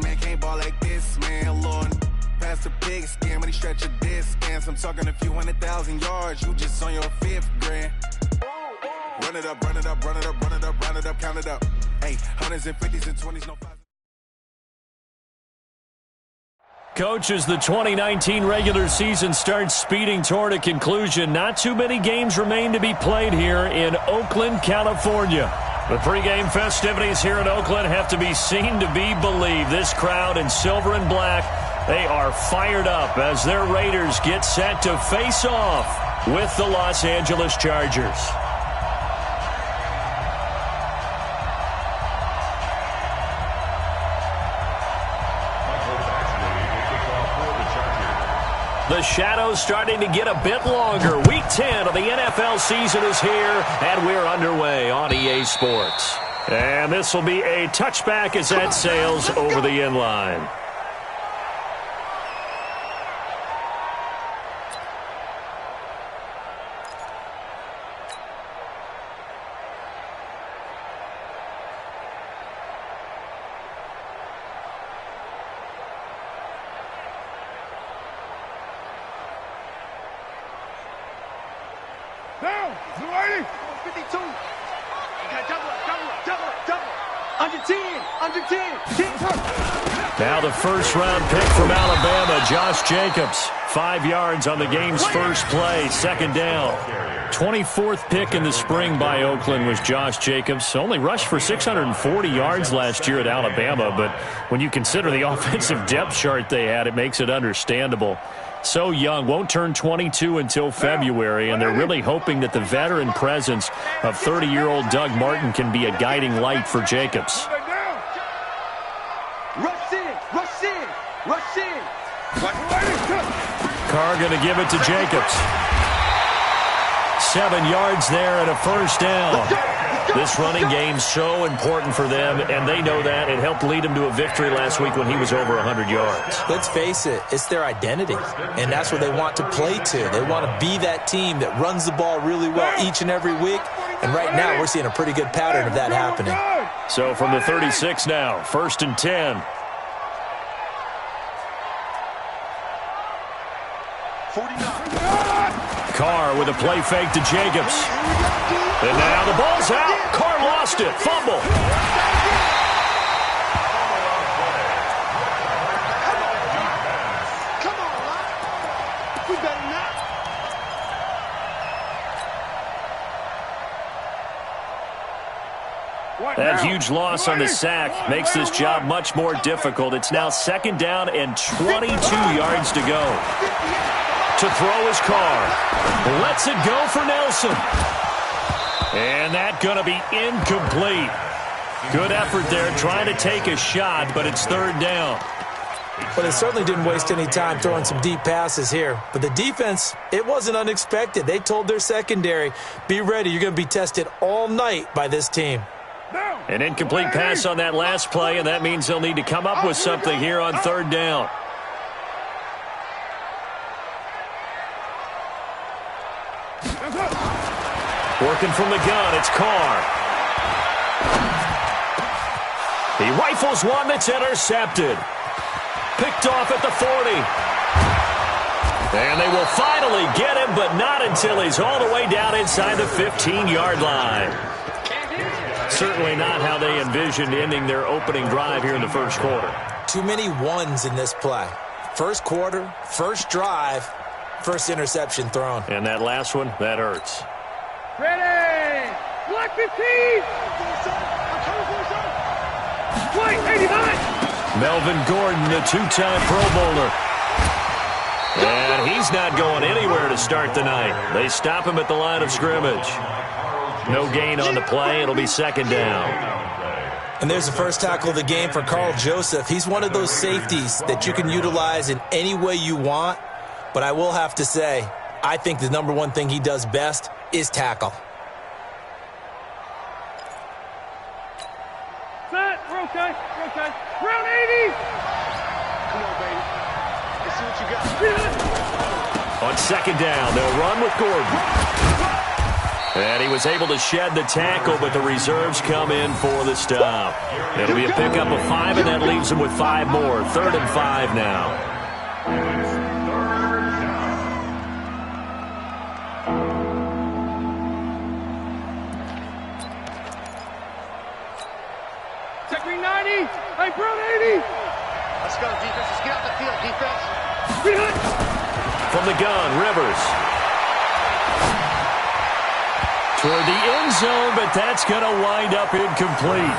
Man, can't ball like this, man, Lord. Pass the pig skin when he stretch a distance. I'm talking a few 100,000 yards. You just on your 5th grand. Run it up, run it up, run it up, run it up, run it up, count it up. Hey, hundreds and 50s and 20s, no five. Coach, as the 2019 regular season starts speeding toward a conclusion, not too many games remain to be played here in Oakland, California. The pregame festivities here in Oakland have to be seen to be believed. This crowd in silver and black, they are fired up as their Raiders get set to face off with the Los Angeles Chargers. The shadows starting to get a bit longer. Week 10 of the NFL season is here, and we're underway on EA Sports. And this will be a touchback as that sails over the end line. Down, 280, 52. Double. Under 10. Now the first-round pick from Alabama, Josh Jacobs. 5 yards on the game's first play, second down. 24th pick in the spring by Oakland was Josh Jacobs. Only rushed for 640 yards last year at Alabama, but when you consider the offensive depth chart they had, it makes it understandable. So young, won't turn 22 until February, and they're really hoping that the veteran presence of 30-year-old Doug Martin can be a guiding light for Jacobs. Rush in. Carr going to give it to Jacobs. 7 yards there and a first down. This running game's so important for them, and they know that. It helped lead them to a victory last week when he was over 100 yards. Let's face it, it's their identity, and that's what they want to play to. They want to be that team that runs the ball really well each and every week, and right now we're seeing a pretty good pattern of that happening. So from the 36 now, 1st and 10. 49. Carr with a play fake to Jacobs. And now the ball's out. Carr lost it. Fumble. Come on, we better not. That huge loss on the sack makes this job much more difficult. It's now 2nd down and 22 yards to go. To throw his Carr. Lets it go for Nelson. And that going to be incomplete. Good effort there trying to take a shot, but it's 3rd down. Well, they certainly didn't waste any time throwing some deep passes here. But the defense, it wasn't unexpected. They told their secondary, be ready. You're going to be tested all night by this team. An incomplete pass on that last play, and that means they'll need to come up with something here on 3rd down. Working from the gun, it's Carr. He rifles one that's intercepted. Picked off at the 40. And they will finally get him, but not until he's all the way down inside the 15-yard line. Certainly not how they envisioned ending their opening drive here in the first quarter. Too many ones in this play. First quarter, first drive, first interception thrown. And that last one, that hurts. Ready! Black 15! White 89! Melvin Gordon, the 2-time Pro Bowler. And he's not going anywhere to start the night. They stop him at the line of scrimmage. No gain on the play. It'll be 2nd down. And there's the first tackle of the game for Carl Joseph. He's one of those safeties that you can utilize in any way you want. But I will have to say, I think the number one thing he does best is tackle. Set, rotate. Round 80! Come on, baby. Let's see what you got. On 2nd down, they'll run with Gordon. And he was able to shed the tackle, but the reserves come in for the stop. It'll be a pickup of 5, and that leaves him with 5 more. 3rd and 5 now. Check me 90. Hey, Brown 80. Let's go, defense. Let's get out the field, defense. From the gun, Rivers. Toward the end zone, but that's going to wind up incomplete.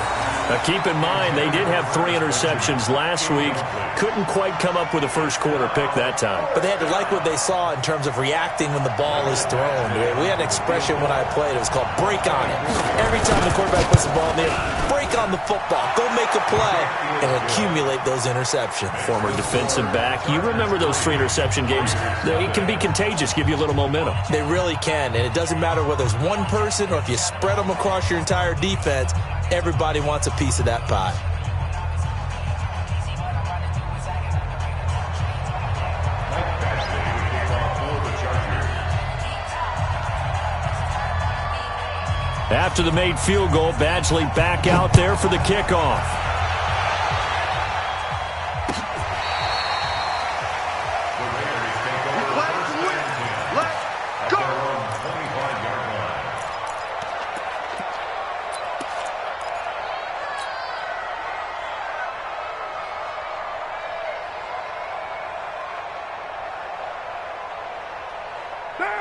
Now, keep in mind, they did have 3 interceptions last week. Couldn't quite come up with a first-quarter pick that time. But they had to like what they saw in terms of reacting when the ball is thrown. We had an expression when I played. It was called break on it. Every time the quarterback puts the ball in there, break on the football. Go make a play and accumulate those interceptions. Former defensive back. You remember those 3 interception games. It can be contagious, give you a little momentum. They really can, and it doesn't matter whether it's one person or if you spread them across your entire defense. Everybody wants a piece of that pie. After the made field goal, Badgley back out there for the kickoff.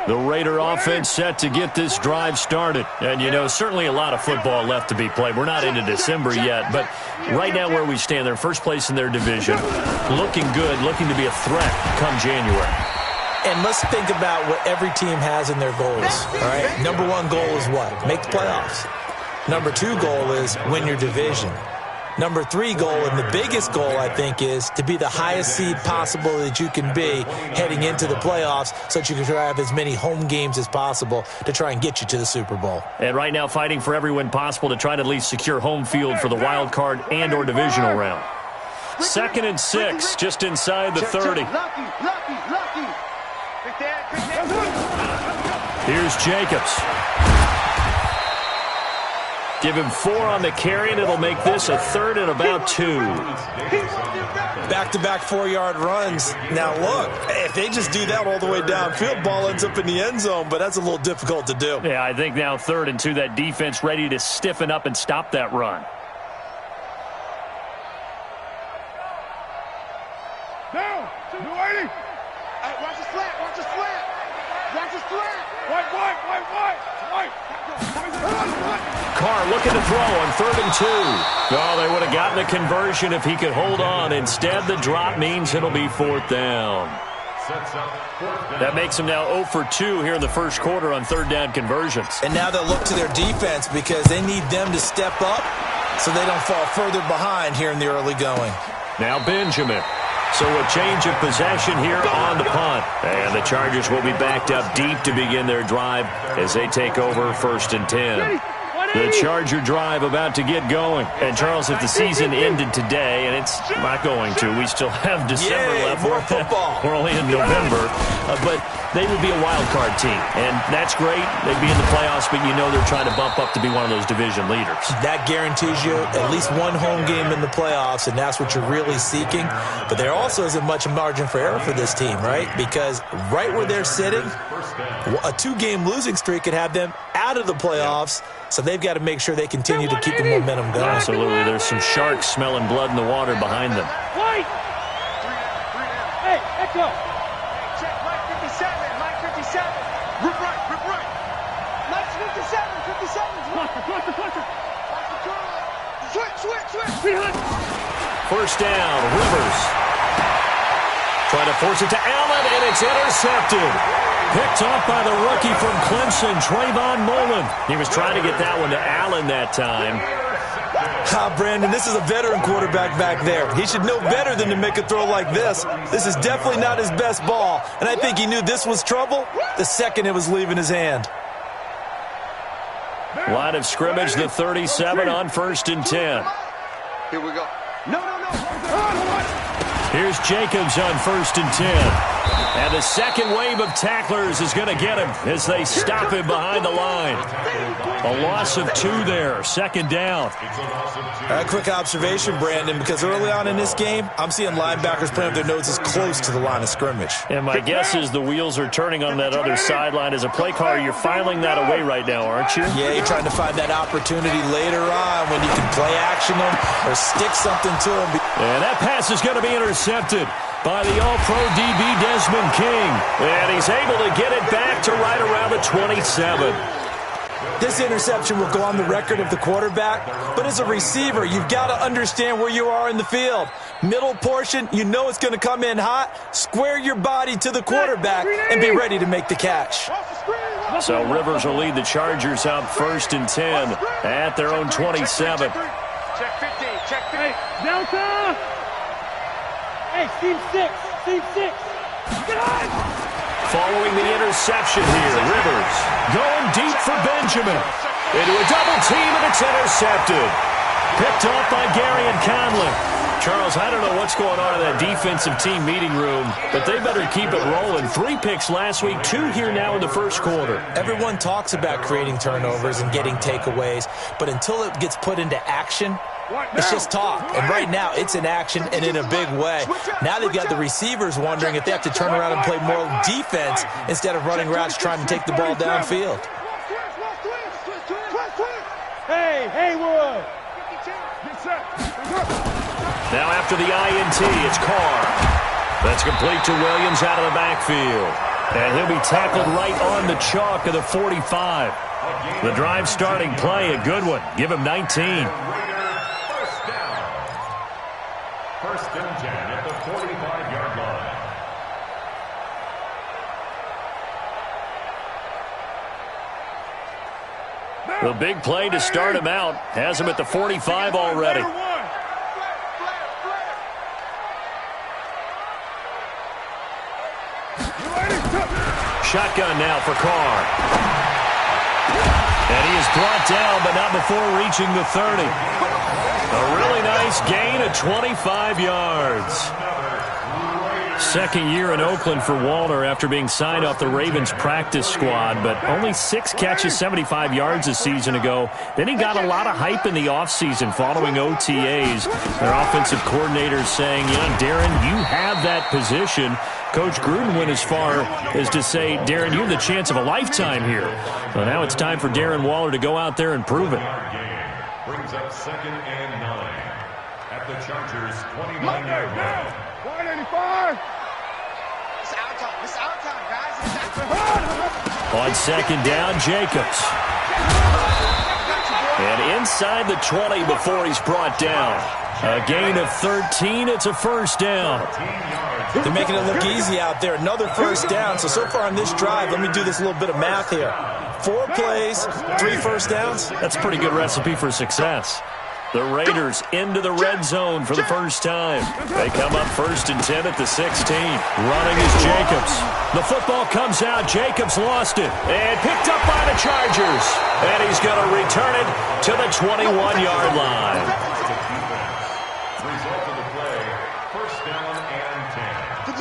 The Raider offense set to get this drive started. And, you know, certainly a lot of football left to be played. We're not into December yet, but right now where we stand, they're first place in their division. Looking good, looking to be a threat come January. And let's think about what every team has in their goals, all right? Number 1 goal is what? Make the playoffs. Number 2 goal is win your division. Number 3 goal, and the biggest goal, I think, is to be the highest seed possible that you can be heading into the playoffs so that you can try to have as many home games as possible to try and get you to the Super Bowl. And right now fighting for every win possible to try to at least secure home field for the wild card and or divisional round. 2nd and 6, just inside the 30. Here's Jacobs. Give him 4 on the carry, and it'll make this a 3rd and about 2. Back-to-back 4-yard runs. Now, look, if they just do that all the way downfield, ball ends up in the end zone, but that's a little difficult to do. Yeah, I think now 3rd and 2, that defense ready to stiffen up and stop that run. Down. 280. Hey, watch the slant. Watch the slant. Watch the slant. White. Carr looking to throw on 3rd and 2. Oh, they would have gotten the conversion if he could hold on. Instead, the drop means it'll be 4th down. That makes him now 0 for 2 here in the first quarter on 3rd down conversions. And now they'll look to their defense because they need them to step up so they don't fall further behind here in the early going. Now Benjamin. So a change of possession here on the punt. And the Chargers will be backed up deep to begin their drive as they take over 1st and 10. The Charger drive about to get going. And, Charles, if the season ended today, and it's not going to, we still have December left. More football. We're only in November. But they would be a wild card team. And that's great. They'd be in the playoffs, but you know they're trying to bump up to be one of those division leaders. That guarantees you at least one home game in the playoffs, and that's what you're really seeking. But there also isn't much margin for error for this team, right? Because right where they're sitting, a 2-game losing streak could have them out of the playoffs. So they've got to make sure they continue to keep the momentum going. Absolutely. There's some sharks smelling blood in the water behind them. White. Hey, echo. Check Mike 57. Mike 57. Rip right. Mike's 57. Cluster. Switch. First down, Rivers. Trying to force it to Allen, and it's intercepted. Picked off by the rookie from Clemson, Trayvon Mullen. He was trying to get that one to Allen that time. Brandon, this is a veteran quarterback back there. He should know better than to make a throw like this. This is definitely not his best ball, and I think he knew this was trouble the second it was leaving his hand. Line of scrimmage, the 37 on 1st and 10. Here we go. No. Here's Jacobs on 1st and 10. And the second wave of tacklers is going to get him as they stop him behind the line. A loss of 2 there, 2nd down. A quick observation, Brandon, because early on in this game, I'm seeing linebackers playing with their noses close to the line of scrimmage. And my guess is the wheels are turning on that other sideline. As a play caller, you're filing that away right now, aren't you? Yeah, you're trying to find that opportunity later on when you can play action them or stick something to them. And that pass is going to be intercepted by the All-Pro DB Desmond King. And he's able to get it back to right around the 27. This interception will go on the record of the quarterback, but as a receiver, you've got to understand where you are in the field. Middle portion, you know it's going to come in hot. Square your body to the quarterback and be ready to make the catch. So Rivers will lead the Chargers out 1st and 10 at their own 27. Check 50, check 50. Hey, Delta! Hey, team 6, team 6. Get on! Following the interception here, Rivers going deep for Benjamin. Into a double team, and it's intercepted. Picked off by Gary and Conley. Charles, I don't know what's going on in that defensive team meeting room, but they better keep it rolling. 3 picks last week, 2 here now in the first quarter. Everyone talks about creating turnovers and getting takeaways, but until it gets put into action, it's just talk. And right now, it's in action and in a big way. Now they've got the receivers wondering if they have to turn around and play more defense instead of running routes trying to take the ball downfield. Hey, Haywood! Now after the INT, it's Carr. That's complete to Williams out of the backfield. And he'll be tackled right on the chalk of the 45. The drive starting play, a good one. Give him 19. First and 10 at the 45-yard line. The big play to start him out has him at the 45 already. Shotgun now for Carr. And he is brought down, but not before reaching the 30. A really nice gain of 25 yards. Second year in Oakland for Walter after being signed off the Ravens practice squad, but only 6 catches, 75 yards a season ago. Then he got a lot of hype in the offseason following OTAs. Their offensive coordinators saying, you know, Darren, you have that position. Coach Gruden went as far as to say, Darren, you have the chance of a lifetime here. So now it's time for Darren Waller to go out there and prove it. Brings up 2nd and 9 at the Chargers 29-yard line. 185. It's our time. It's our time, guys. It's our time. On 2nd down, Jacobs. And inside the 20 before he's brought down. A gain of 13. It's a 1st down. They're making it look easy out there. Another 1st down. So far on this drive, let me do this little bit of math here. 4 plays, 3 1st downs. That's a pretty good recipe for success. The Raiders into the red zone for the first time. They come up 1st and 10 at the 16. Running is Jacobs. The football comes out. Jacobs lost it. And picked up by the Chargers. And he's going to return it to the 21-yard line.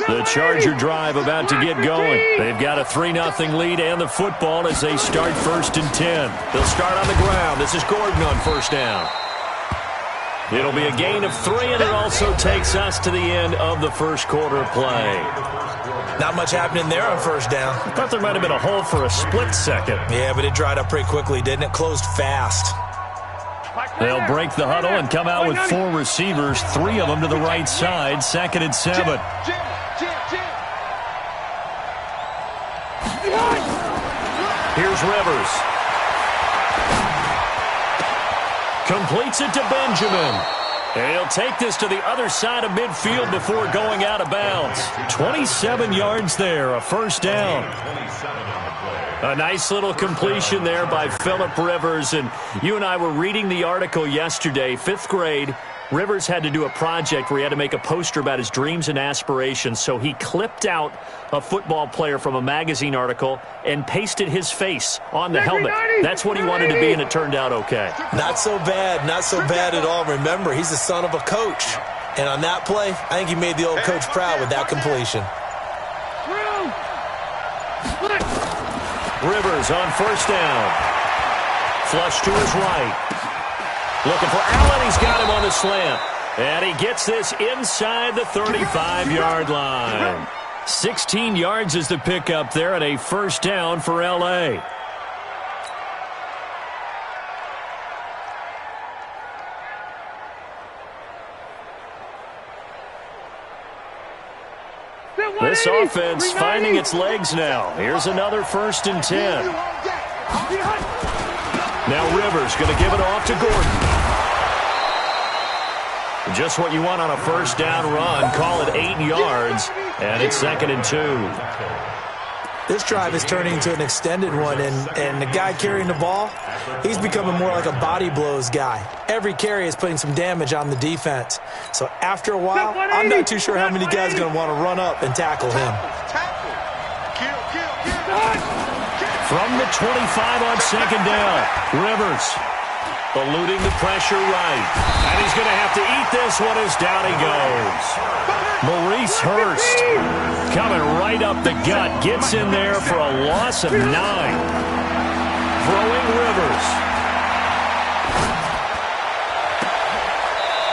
The Charger drive about to get going. They've got a 3-0 lead and the football as they start 1st and 10. They'll start on the ground. This is Gordon on 1st down. It'll be a gain of 3, and it also takes us to the end of the first quarter play. Not much happening there on 1st down. I thought there might have been a hole for a split second. Yeah, but it dried up pretty quickly, didn't it? Closed fast. They'll break the huddle and come out with 4 receivers, 3 of them to the right side, 2nd and 7. Here's Rivers. Completes it to Benjamin. And he'll take this to the other side of midfield before going out of bounds. 27 yards there, a 1st down. A nice little completion there by Phillip Rivers. And you and I were reading the article yesterday, 5th grade. Rivers had to do a project where he had to make a poster about his dreams and aspirations, so he clipped out a football player from a magazine article and pasted his face on the helmet. That's what he wanted to be, and it turned out okay. Not so bad. Not so bad at all. Remember, he's the son of a coach. And on that play, I think he made the old coach proud with that completion. Rivers on first down. Flush to his right. Looking for Allen. He's got him on the slant. And he gets this inside the 35-yard line. 16 yards is the pickup there and a first down for L.A. This offense finding its legs now. Here's another 1st and 10. Now Rivers going to give it off to Gordon. Just what you want on a first down run. Call it 8 yards, and it's 2nd and 2. This drive is turning into an extended one, and the guy carrying the ball, he's becoming more like a body blows guy. Every carry is putting some damage on the defense. So after a while, I'm not too sure how many guys are going to want to run up and tackle him. From the 25 on 2nd down, Rivers eluding the pressure right. And he's going to have to eat this one as down he goes. Maurice Hurst coming right up the gut. Gets in there for a loss of 9. Throwing Rivers.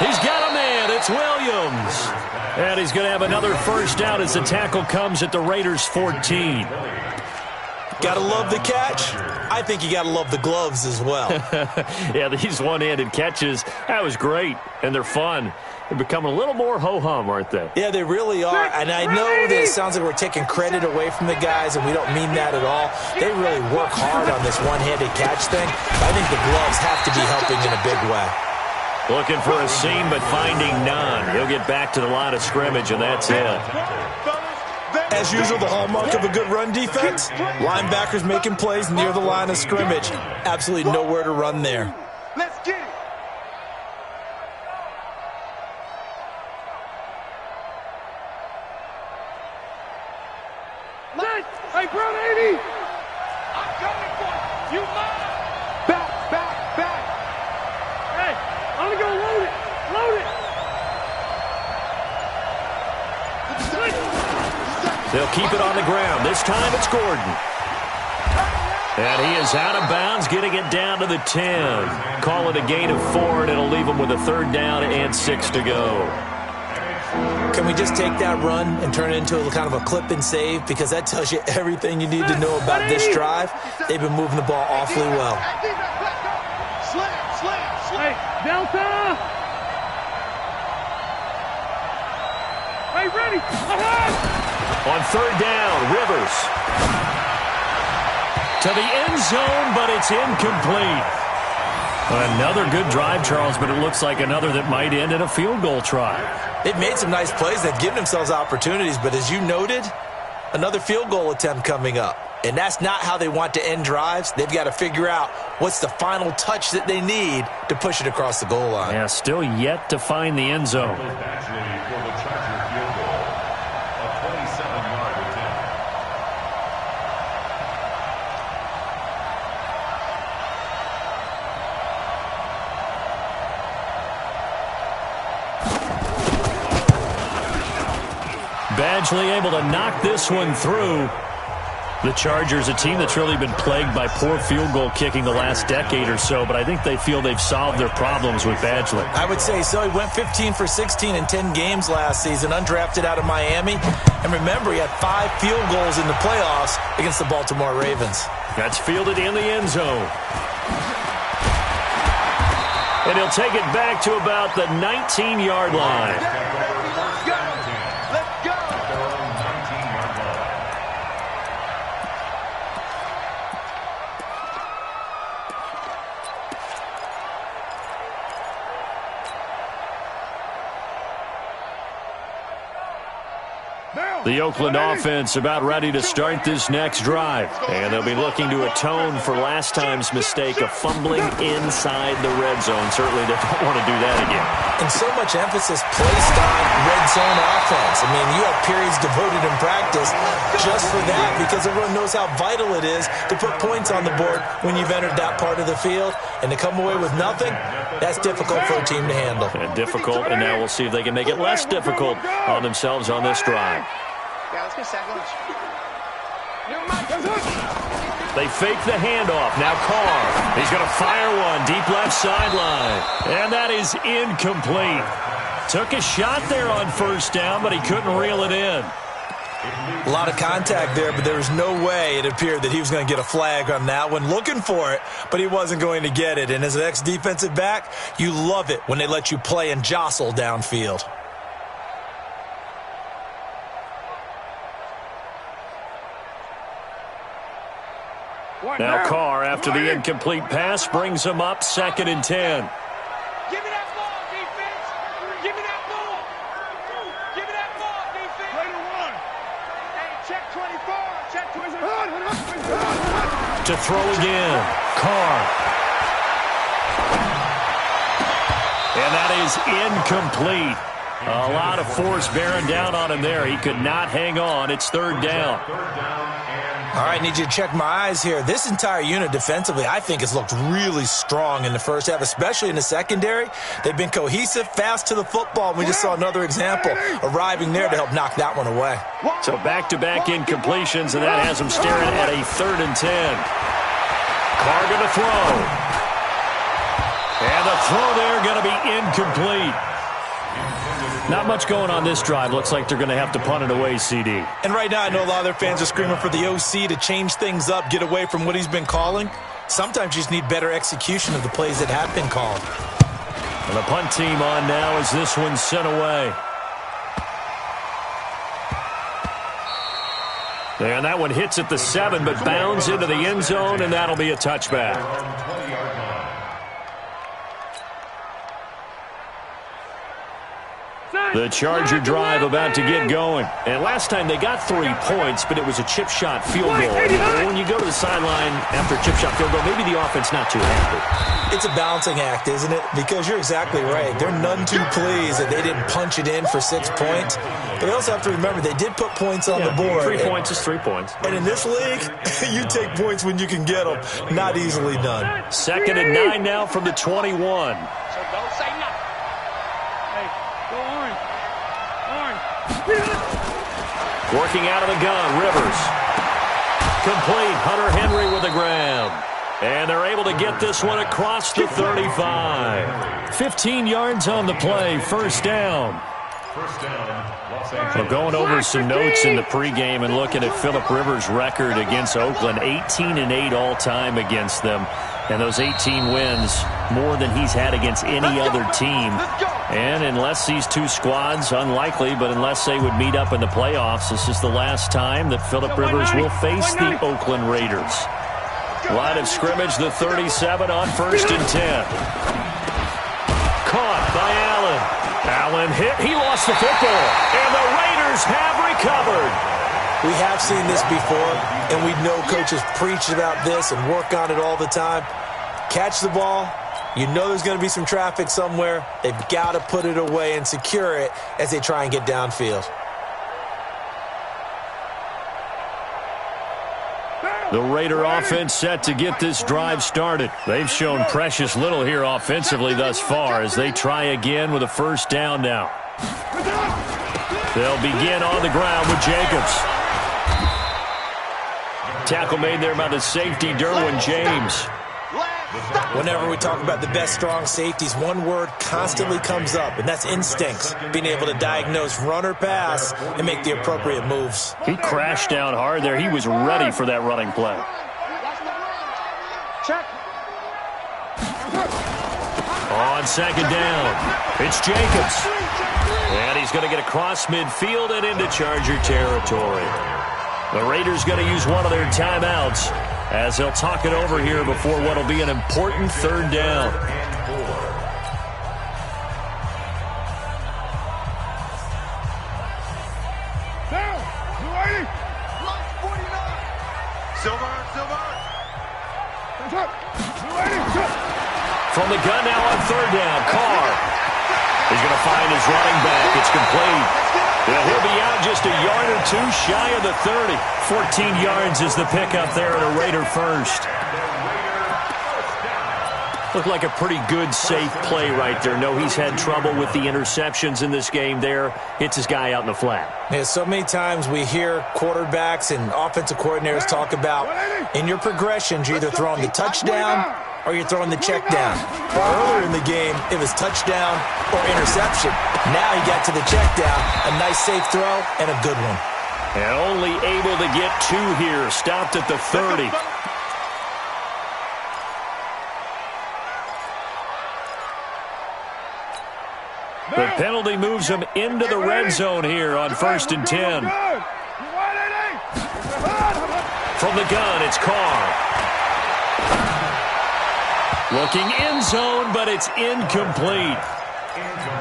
He's got a man. It's Williams. And he's going to have another first down as the tackle comes at the Raiders' 14. Gotta love the catch. I think you gotta love the gloves as well. Yeah, these one-handed catches, that was great, and they're fun. They're becoming a little more ho-hum, aren't they? Yeah, they really are, and I know that it sounds like we're taking credit away from the guys, and we don't mean that at all. They really work hard on this one-handed catch thing. I think the gloves have to be helping in a big way. Looking for a seam, but finding none. He'll get back to the line of scrimmage, and that's it. As usual, the hallmark of a good run defense, linebackers making plays near the line of scrimmage. Absolutely nowhere to run there. Let's get it. Hey, Brown 80! I'm coming for you. You mine. Back! Hey, I'm gonna go load it! They'll keep it on the ground. This time it's Gordon. And he is out of bounds, getting it down to the 10. Call it a gain of 4, and it'll leave him with a 3rd down and 6 to go. Can we just take that run and turn it into a kind of a clip and save? Because that tells you everything you need to know about this drive. They've been moving the ball awfully well. Slam. Hey, Delta! Hey, ready! Ahead! On 3rd down, Rivers. To the end zone, but it's incomplete. Another good drive, Charles, but it looks like another that might end in a field goal try. They've made some nice plays. They've given themselves opportunities, but as you noted, another field goal attempt coming up. And that's not how they want to end drives. They've got to figure out what's the final touch that they need to push it across the goal line. Yeah, still yet to find the end zone. Badgley able to knock this one through. The Chargers, a team that's really been plagued by poor field goal kicking the last decade or so, but I think they feel they've solved their problems with Badgley. I would say so. He went 15 for 16 in 10 games last season, undrafted out of Miami. And remember, he had 5 field goals in the playoffs against the Baltimore Ravens. That's fielded in the end zone. And he'll take it back to about the 19-yard line. The Oakland offense about ready to start this next drive. And they'll be looking to atone for last time's mistake of fumbling inside the red zone. Certainly they don't want to do that again. And so much emphasis placed on red zone offense. I mean, you have periods devoted in practice just for that because everyone knows how vital it is to put points on the board when you've entered that part of the field. And to come away with nothing, that's difficult for a team to handle. And difficult, and now we'll see if they can make it less difficult on themselves on this drive. Yeah, let's get second. They fake the handoff. Now Carr. He's going to fire one deep left sideline. And that is incomplete. Took a shot there on first down, but he couldn't reel it in. A lot of contact there, but there was no way it appeared that he was going to get a flag on that one. Looking for it, but he wasn't going to get it. And as an ex-defensive back, you love it when they let you play and jostle downfield. Now Carr, after the incomplete pass, brings him up 2nd and 10. Give me that ball, defense. Give me that ball. Give me that ball, defense. Play to one. Hey, check 24. Check 24. To throw again. Carr. And that is incomplete. A lot of force bearing down on him there. He could not hang on. It's 3rd down. All right, need you to check my eyes here. This entire unit defensively, I think, has looked really strong in the first half, especially in the secondary. They've been cohesive, fast to the football. We just saw another example arriving there to help knock that one away. So back-to-back incompletions, and that has them staring at a 3rd and 10. Carr going to throw. And the throw there going to be incomplete. Not much going on this drive. Looks like they're going to have to punt it away, CD. And right now, I know a lot of their fans are screaming for the OC to change things up, get away from what he's been calling. Sometimes you just need better execution of the plays that have been called. And the punt team on now as this one's sent away. And that one hits at the 7, but bounds into the end zone, and that'll be a touchback. The Charger drive about to get going. And last time they got 3 points, but it was a chip shot field goal. And when you go to the sideline after a chip shot field goal, maybe the offense not too happy. It's a balancing act, isn't it? Because you're exactly right. They're none too pleased that they didn't punch it in for 6 points. But they also have to remember they did put points on the board. 3 points is 3 points. And in this league, you take points when you can get them. Not easily done. 2nd and 9 now from the 21. So don't say nothing. Hey, go orange. Orange. Working out of the gun, Rivers. Complete, Hunter Henry with a grab. And they're able to get this one across the 35. 15 yards on the play, 1st down. We're going over some notes in the pregame and looking at Phillip Rivers' record against Oakland. 18-8 all-time against them. And those 18 wins, more than he's had against any other team. And unless these two squads, unlikely, but unless they would meet up in the playoffs, this is the last time that Phillip Rivers will face the Oakland Raiders. Line of scrimmage, the 37 on 1st and 10. Caught by Allen. Allen hit. He lost the football. And the Raiders have recovered. We have seen this before, and we know coaches preach about this and work on it all the time. Catch the ball. You know there's going to be some traffic somewhere. They've got to put it away and secure it as they try and get downfield. The Raider offense set to get this drive started. They've shown precious little here offensively thus far as they try again with a 1st down now. They'll begin on the ground with Jacobs. Tackle made there by the safety, Derwin James. Whenever we talk about the best strong safeties, one word constantly comes up, and that's instincts. Being able to diagnose run or pass and make the appropriate moves. He crashed down hard there. He was ready for that running play. Check. On 2nd down, it's Jacobs. And he's going to get across midfield and into Charger territory. The Raiders going to use one of their timeouts as they'll talk it over here before what will be an important 3rd down. Down. You ready? Line 49. Silver. Hands up. You ready? Shoot. From the gun now on 3rd down, Carr. He's going to find his running back. It's complete. Yeah, he'll be out just a yard or two shy of the 30. 14 yards is the pickup there at a Raider first. Looked like a pretty good, safe play right there. No, he's had trouble with the interceptions in this game there. Hits his guy out in the flat. Yeah, so many times we hear quarterbacks and offensive coordinators talk about in your progressions, you're either throwing the touchdown or you're throwing the check down. Earlier in the game, it was touchdown or interception. Now he got to the check down, a nice safe throw, and a good one. And only able to get two here. Stopped at the 30. The penalty moves him into the red zone here on 1st and 10. From the gun, it's Carr. Looking end zone, but it's incomplete.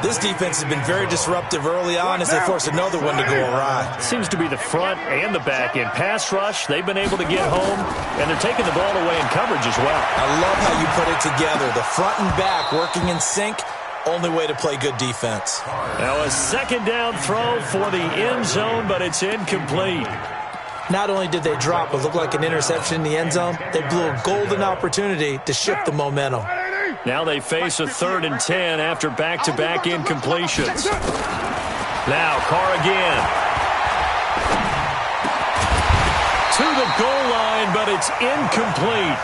This defense has been very disruptive early on as they force another one to go awry. Seems to be the front and the back end. Pass rush, they've been able to get home, and they're taking the ball away in coverage as well. I love how you put it together. The front and back working in sync. Only way to play good defense. Now a second down throw for the end zone, but it's incomplete. Not only did they drop what looked like an interception in the end zone, they blew a golden opportunity to shift the momentum. Now they face a 3rd and 10 after back-to-back incompletions. Now Carr again. To the goal line, but it's incomplete.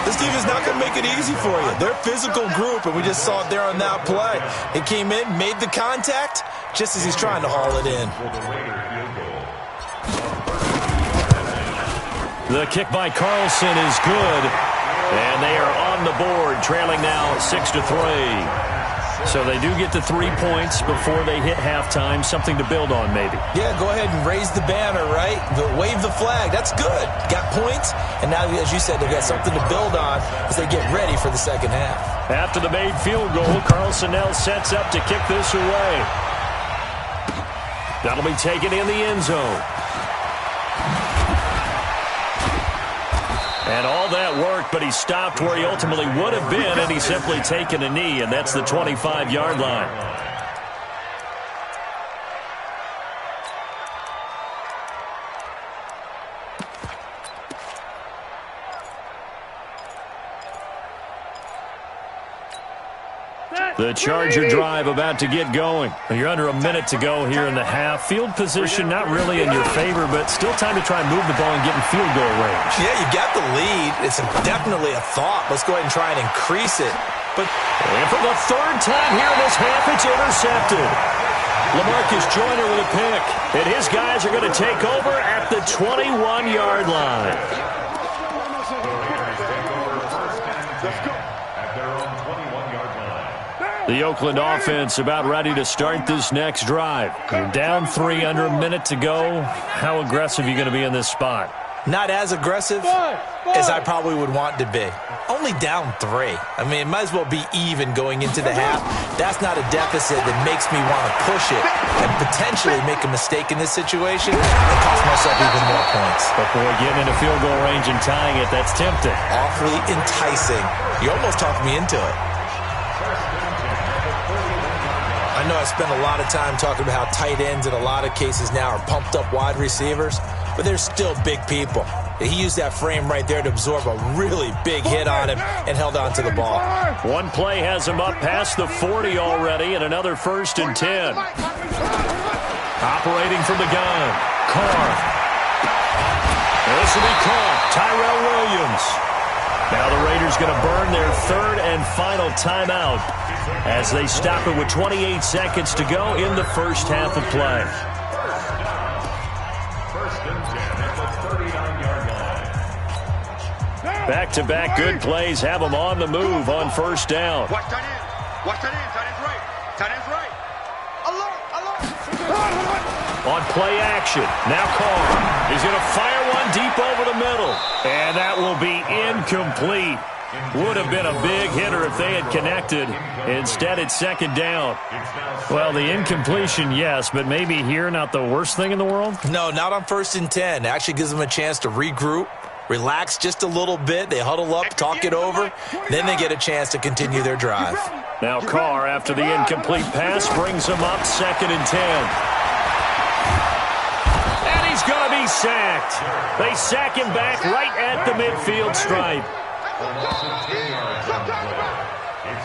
This team is not going to make it easy for you. They're a physical group, and we just saw it there on that play. He came in, made the contact, just as he's trying to haul it in. The kick by Carlson is good, and they are on the board, trailing now 6-3. So they do get the 3 points before they hit halftime, something to build on maybe. Yeah, go ahead and raise the banner, right? Wave the flag. That's good. Got points, and now, as you said, they've got something to build on as they get ready for the second half. After the made field goal, Carlson now sets up to kick this away. That'll be taken in the end zone. And all that worked, but he stopped where he ultimately would have been, and he's simply taken a knee, and that's the 25-yard line. The Charger drive about to get going. You're under a minute to go here in the half. Field position not really in your favor, but still time to try and move the ball and get in field goal range. Yeah, you got the lead. It's definitely a thought. Let's go ahead and try and increase it. And for the 3rd time here in this half, it's intercepted. LaMarcus Joyner with a pick. And his guys are going to take over at the 21-yard line. The Oakland offense about ready to start this next drive. You're down 3, under a minute to go. How aggressive are you going to be in this spot? Not as aggressive as I probably would want to be. Only down 3. I mean, it might as well be even going into the half. That's not a deficit that makes me want to push it and potentially make a mistake in this situation and cost myself even more points. But boy, getting into field goal range and tying it, that's tempting. Awfully enticing. You almost talked me into it. I know I spend a lot of time talking about how tight ends in a lot of cases now are pumped up wide receivers, but they're still big people. He used that frame right there to absorb a really big hit on him and held on to the ball. One play has him up past the 40 already, and another 1st and 10. Operating from the gun, Carr. This will be caught. Tyrell Williams. Now the Raiders going to burn their 3rd and final timeout as they stop it with 28 seconds to go in the first half of play. Back-to-back good plays have them on the move on 1st down. Watch tight end. Watch tight end. Tight end's right. Tight end's right. Alert. On play action. Now Carr. He's going to fire one deep over the middle. And that will be incomplete. Would have been a big hitter if they had connected. Instead, it's 2nd down. Well, the incompletion, yes, but maybe here not the worst thing in the world? No, not on 1st and 10. It actually gives them a chance to regroup, relax just a little bit. They huddle up, talk it over. Then they get a chance to continue their drive. Now Carr, after the incomplete pass, brings them up 2nd and 10. he's going to be sacked. They sack him back right at the midfield stripe.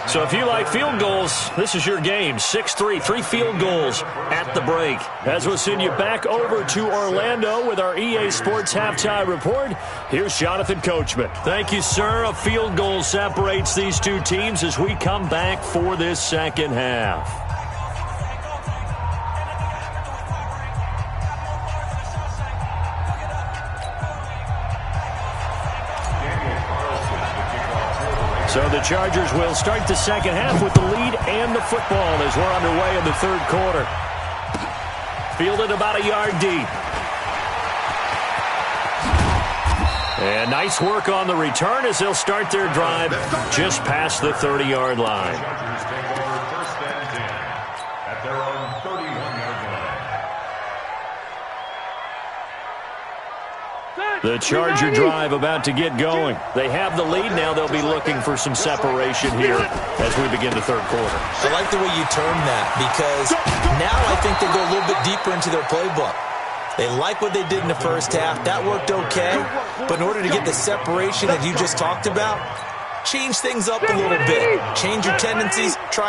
So if you like field goals, this is your game. 6-3, 3 field goals at the break. As we'll send you back over to Orlando with our EA Sports Halftime Report, here's Jonathan Coachman. Thank you, sir. A field goal separates these two teams as we come back for this second half. So the Chargers will start the second half with the lead and the football as we're underway in the third quarter. Fielded about a yard deep. And nice work on the return as they'll start their drive just past the 30-yard line. Chargers take over first and 10 at their own 31-yard line. The Charger drive about to get going. They have the lead. Now they'll be looking for some separation here as we begin the third quarter. I like the way you term that because now I think they go a little bit deeper into their playbook. They like what they did in the first half. That worked okay. But in order to get the separation that you just talked about, change things up a little bit. Change your tendencies. Try